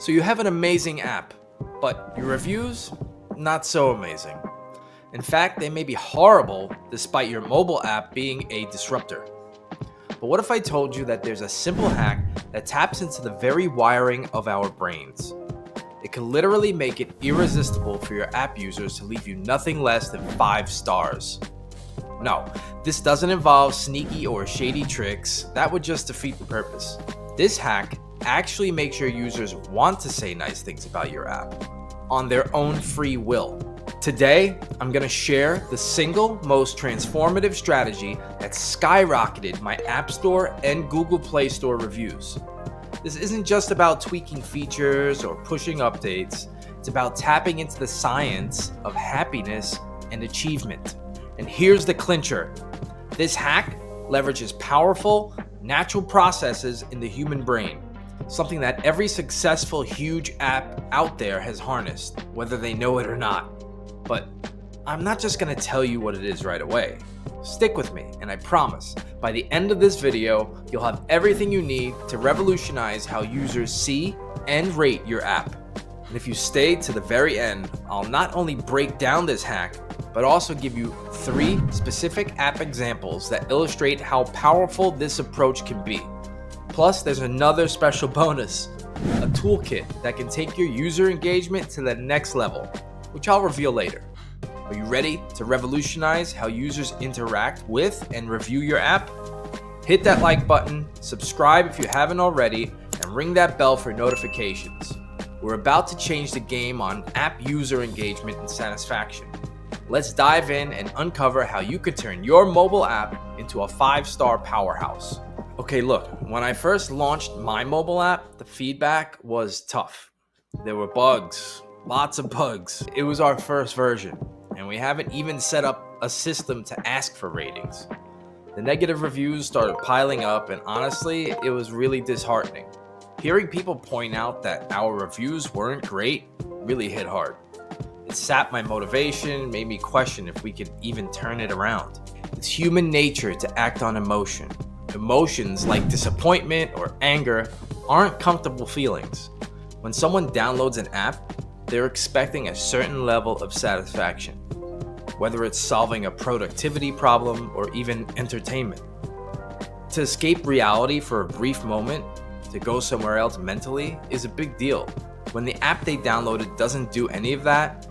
So you have an amazing app, but your reviews, not so amazing. In fact, they may be horrible despite your mobile app being a disruptor. But what if I told you that there's a simple hack that taps into the very wiring of our brains? It can literally make it irresistible for your app users to leave you nothing less than 5 stars. No, this doesn't involve sneaky or shady tricks. That would just defeat the purpose. This hack actually makes your users want to say nice things about your app on their own free will. Today, I'm going to share the single most transformative strategy that skyrocketed my App Store and Google Play Store reviews. This isn't just about tweaking features or pushing updates. It's about tapping into the science of happiness and achievement. And here's the clincher. This hack leverages powerful, natural processes in the human brain, something that every successful huge app out there has harnessed, whether they know it or not. But I'm not just going to tell you what it is right away. Stick with me, and I promise, by the end of this video, you'll have everything you need to revolutionize how users see and rate your app. And if you stay to the very end, I'll not only break down this hack, but also give you 3 specific app examples that illustrate how powerful this approach can be. Plus, there's another special bonus, a toolkit that can take your user engagement to the next level, which I'll reveal later. Are you ready to revolutionize how users interact with and review your app? Hit that like button, subscribe if you haven't already, and ring that bell for notifications. We're about to change the game on app user engagement and satisfaction. Let's dive in and uncover how you could turn your mobile app into a 5-star powerhouse. Okay, look, when I first launched my mobile app, the feedback was tough. There were bugs, lots of bugs. It was our first version, and we haven't even set up a system to ask for ratings. The negative reviews started piling up, and honestly, it was really disheartening. Hearing people point out that our reviews weren't great really hit hard. It sapped my motivation, made me question if we could even turn it around. It's human nature to act on emotion. Emotions like disappointment or anger aren't comfortable feelings. When someone downloads an app, they're expecting a certain level of satisfaction, whether it's solving a productivity problem or even entertainment. To escape reality for a brief moment, to go somewhere else mentally, is a big deal. When the app they downloaded doesn't do any of that,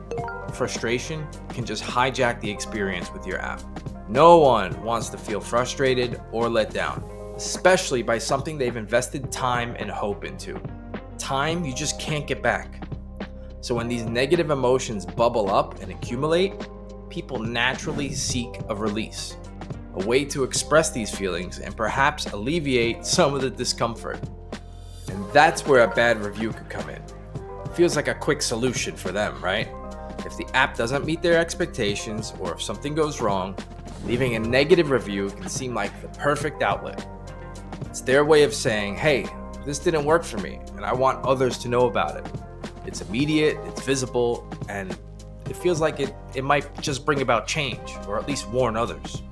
frustration can just hijack the experience with your app. No one wants to feel frustrated or let down, especially by something they've invested time and hope into. Time you just can't get back. So when these negative emotions bubble up and accumulate, people naturally seek a release, a way to express these feelings and perhaps alleviate some of the discomfort. And that's where a bad review could come in. It feels like a quick solution for them, right? If the app doesn't meet their expectations or if something goes wrong, leaving a negative review can seem like the perfect outlet. It's their way of saying, hey, this didn't work for me and I want others to know about it. It's immediate, it's visible, and it feels like it might just bring about change or at least warn others.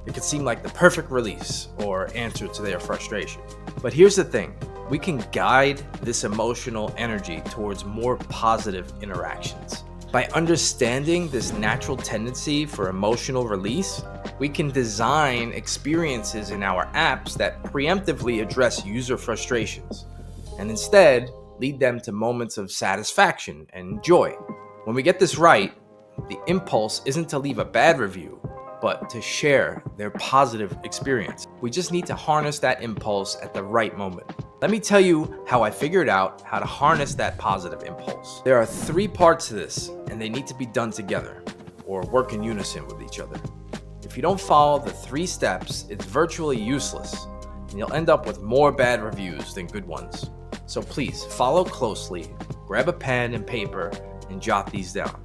It could seem like the perfect release or answer to their frustration. But here's the thing. We can guide this emotional energy towards more positive interactions. By understanding this natural tendency for emotional release, we can design experiences in our apps that preemptively address user frustrations and instead lead them to moments of satisfaction and joy. When we get this right, the impulse isn't to leave a bad review, but to share their positive experience. We just need to harness that impulse at the right moment. Let me tell you how I figured out how to harness that positive impulse. There are 3 parts to this, and they need to be done together or work in unison with each other. If you don't follow the 3 steps, it's virtually useless, and you'll end up with more bad reviews than good ones. So please follow closely, grab a pen and paper, and jot these down.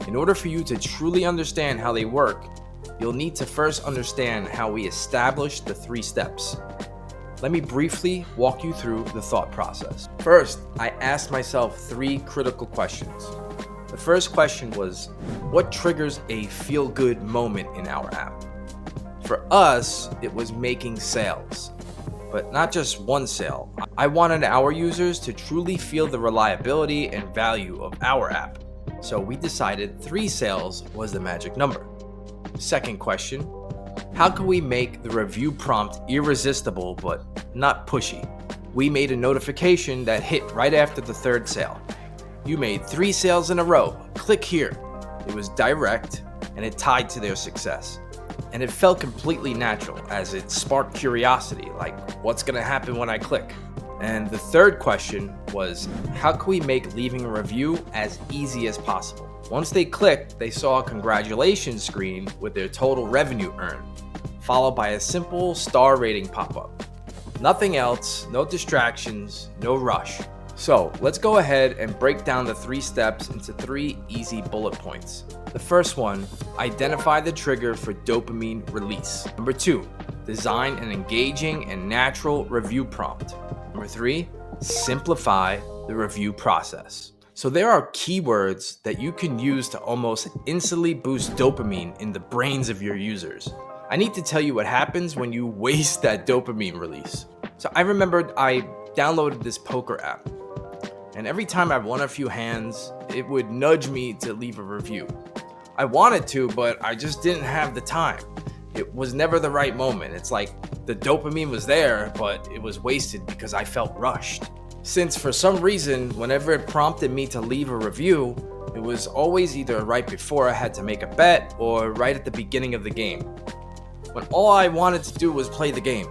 In order for you to truly understand how they work, you'll need to first understand how we establish the 3 steps. Let me briefly walk you through the thought process. First, I asked myself 3 critical questions. The first question was, what triggers a feel-good moment in our app? For us, it was making sales. but not just one sale. I wanted our users to truly feel the reliability and value of our app. So we decided 3 sales was the magic number. Second question, how can we make the review prompt irresistible but not pushy? We made a notification that hit right after the 3rd sale. You made 3 sales in a row. Click here. It was direct and it tied to their success. And it felt completely natural as it sparked curiosity, like what's going to happen when I click? And the 3rd question was, how can we make leaving a review as easy as possible? Once they clicked, they saw a congratulations screen with their total revenue earned, followed by a simple star rating pop-up. Nothing else, no distractions, no rush. So let's go ahead and break down the 3 steps into 3 easy bullet points. The first one, identify the trigger for dopamine release. Number 2, design an engaging and natural review prompt. Number 3, simplify the review process. So there are keywords that you can use to almost instantly boost dopamine in the brains of your users. I need to tell you what happens when you waste that dopamine release. So I remembered I downloaded this poker app, and every time I won a few hands, it would nudge me to leave a review. I wanted to, but I just didn't have the time. It was never the right moment. It's like the dopamine was there, but it was wasted because I felt rushed. Since for some reason, whenever it prompted me to leave a review, it was always either right before I had to make a bet or right at the beginning of the game, when all I wanted to do was play the game,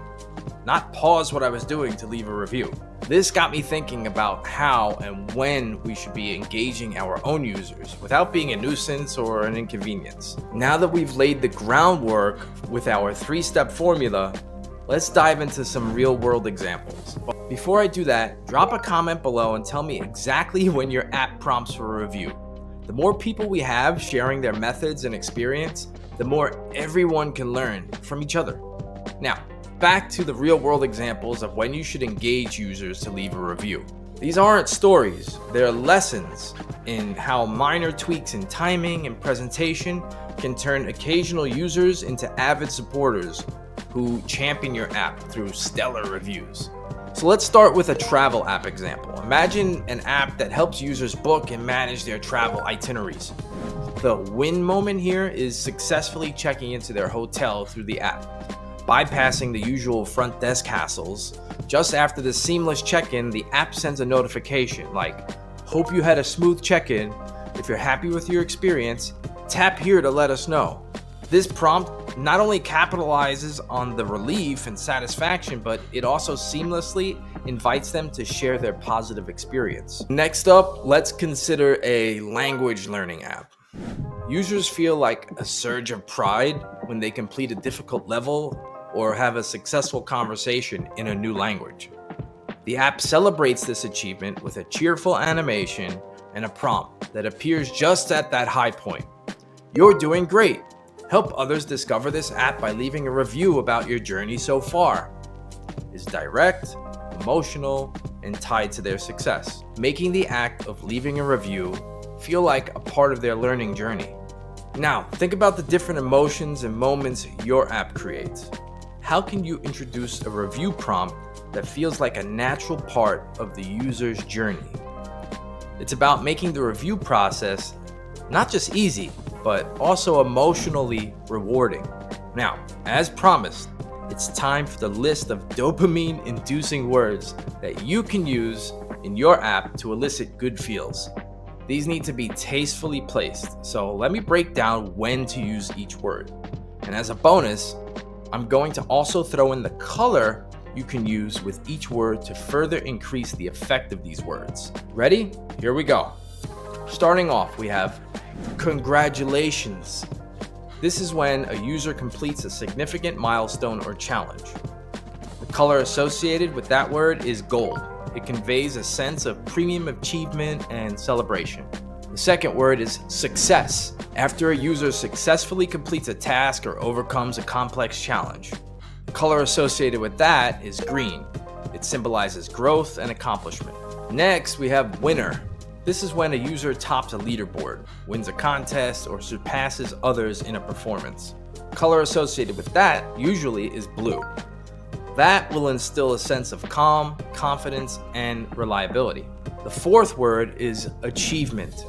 not pause what I was doing to leave a review. This got me thinking about how and when we should be engaging our own users without being a nuisance or an inconvenience. Now that we've laid the groundwork with our 3-step formula, let's dive into some real-world examples. But before I do that, drop a comment below and tell me exactly when your app prompts for a review. The more people we have sharing their methods and experience, the more everyone can learn from each other. Now, back to the real-world examples of when you should engage users to leave a review. These aren't stories, they're lessons in how minor tweaks in timing and presentation can turn occasional users into avid supporters who champion your app through stellar reviews. So let's start with a travel app example. Imagine an app that helps users book and manage their travel itineraries. The win moment here is successfully checking into their hotel through the app, bypassing the usual front desk hassles. Just after the seamless check-in, the app sends a notification like, "Hope you had a smooth check-in. If you're happy with your experience, tap here to let us know." This prompt not only capitalizes on the relief and satisfaction, but it also seamlessly invites them to share their positive experience. Next up, let's consider a language learning app. Users feel like a surge of pride when they complete a difficult level or have a successful conversation in a new language. The app celebrates this achievement with a cheerful animation and a prompt that appears just at that high point. "You're doing great. Help others discover this app by leaving a review about your journey so far." It's direct, emotional, and tied to their success, making the act of leaving a review feel like a part of their learning journey. Now, think about the different emotions and moments your app creates. How can you introduce a review prompt that feels like a natural part of the user's journey? It's about making the review process not just easy, but also emotionally rewarding. Now, as promised, it's time for the list of dopamine-inducing words that you can use in your app to elicit good feels. These need to be tastefully placed, so let me break down when to use each word. And as a bonus, I'm going to also throw in the color you can use with each word to further increase the effect of these words. Ready? Here we go. Starting off, we have congratulations. This is when a user completes a significant milestone or challenge. The color associated with that word is gold. It conveys a sense of premium achievement and celebration. The second word is success. After a user successfully completes a task or overcomes a complex challenge. The color associated with that is green. It symbolizes growth and accomplishment. Next, we have winner. This is when a user tops a leaderboard, wins a contest, or surpasses others in a performance. The color associated with that usually is blue. That will instill a sense of calm, confidence, and reliability. The fourth word is achievement.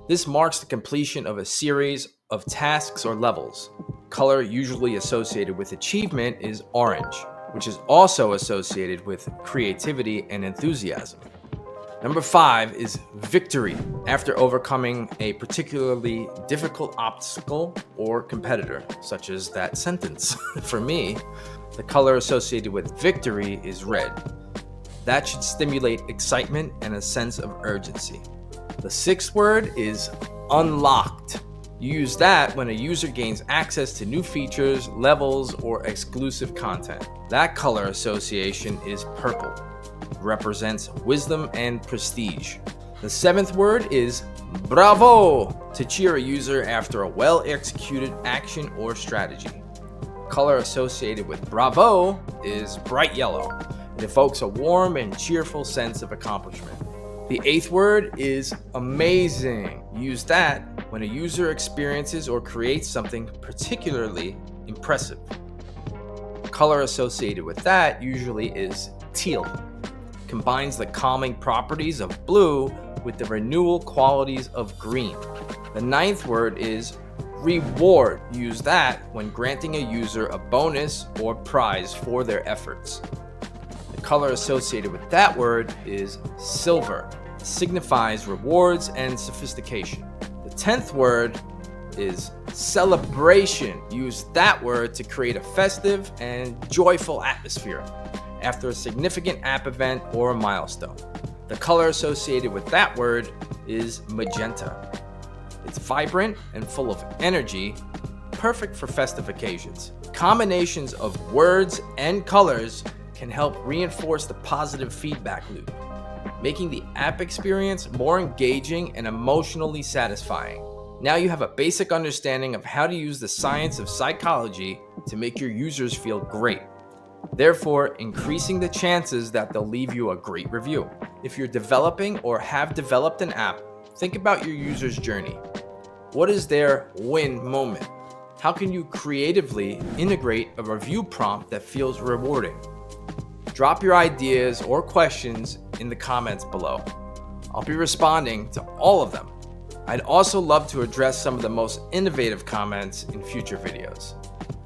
This marks the completion of a series of tasks or levels. Color usually associated with achievement is orange, which is also associated with creativity and enthusiasm. Number 5 is victory. After overcoming a particularly difficult obstacle or competitor, such as that sentence. For me, the color associated with victory is red. That should stimulate excitement and a sense of urgency. The sixth word is unlocked. You use that when a user gains access to new features, levels, or exclusive content. That color association is purple. Represents wisdom and prestige. The seventh word is bravo, to cheer a user after a well-executed action or strategy. Color associated with bravo is bright yellow. It evokes a warm and cheerful sense of accomplishment. The eighth word is amazing. Use that when a user experiences or creates something particularly impressive. Color associated with that usually is teal. Combines the calming properties of blue with the renewal qualities of green. The ninth word is reward. Use that when granting a user a bonus or prize for their efforts. The color associated with that word is silver. It signifies rewards and sophistication. The 10th word is celebration. Use that word to create a festive and joyful atmosphere after a significant app event or a milestone. The color associated with that word is magenta. It's vibrant and full of energy, perfect for festive occasions. Combinations of words and colors can help reinforce the positive feedback loop, making the app experience more engaging and emotionally satisfying. Now you have a basic understanding of how to use the science of psychology to make your users feel great, therefore increasing the chances that they'll leave you a great review. If you're developing or have developed an app, think about your user's journey. What is their win moment? How can you creatively integrate a review prompt that feels rewarding? Drop your ideas or questions in the comments below. I'll be responding to all of them. I'd also love to address some of the most innovative comments in future videos.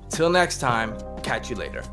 Till next time, catch you later.